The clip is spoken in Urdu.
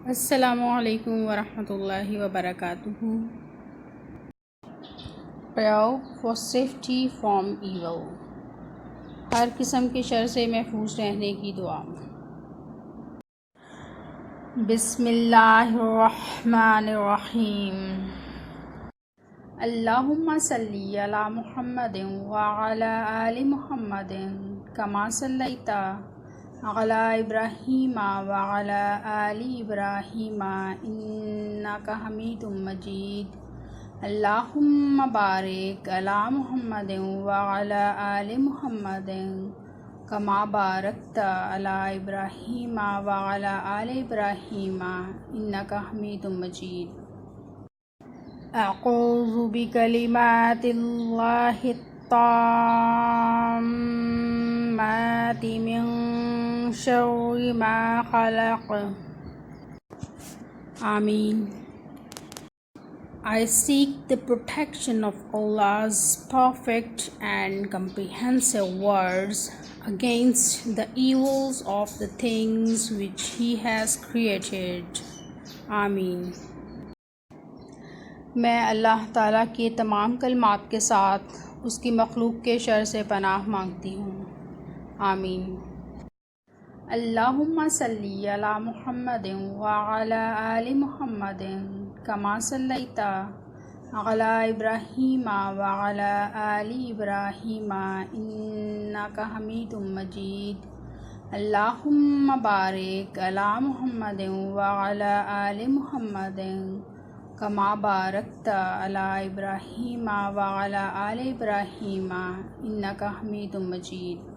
السلام علیکم ورحمۃ اللہ وبرکاتہ۔ Prayer for safety from evil, ہر قسم کے شر سے محفوظ رہنے کی دعا۔ بسم اللہ الرحمن الرحیم۔ اللہم صلی علی محمد وعلی آل محمد کما صلیت علی ابراہیم وعلی آل ابراہیم انک حمید مجید۔ اللہم بارک علی محمد وعلی آل محمد کما بارکت علی ابراہیم وعلی آل ابراہیم انک حمید مجید۔ اعوذ بکلمات اللہ التامات من شر ما خلق۔ آمین۔ I seek the protection of Allah's perfect and comprehensive words against the evils of the things which He has created. آمین۔ میں اللہ تعالیٰ کے تمام کلمات کے ساتھ اس کی مخلوق کے شر سے پناہ مانگتی ہوں۔ آمین۔ اللہم صلی علی محمد وعلی آل محمد کما صلیت علی ابراہیم وعلی آل ابراہیم انک حمید مجید۔ اللہم بارک علی محمد وعلی آل محمد کما بارکت علی ابراہیم وعلی آل ابراہیم انک حمید مجید۔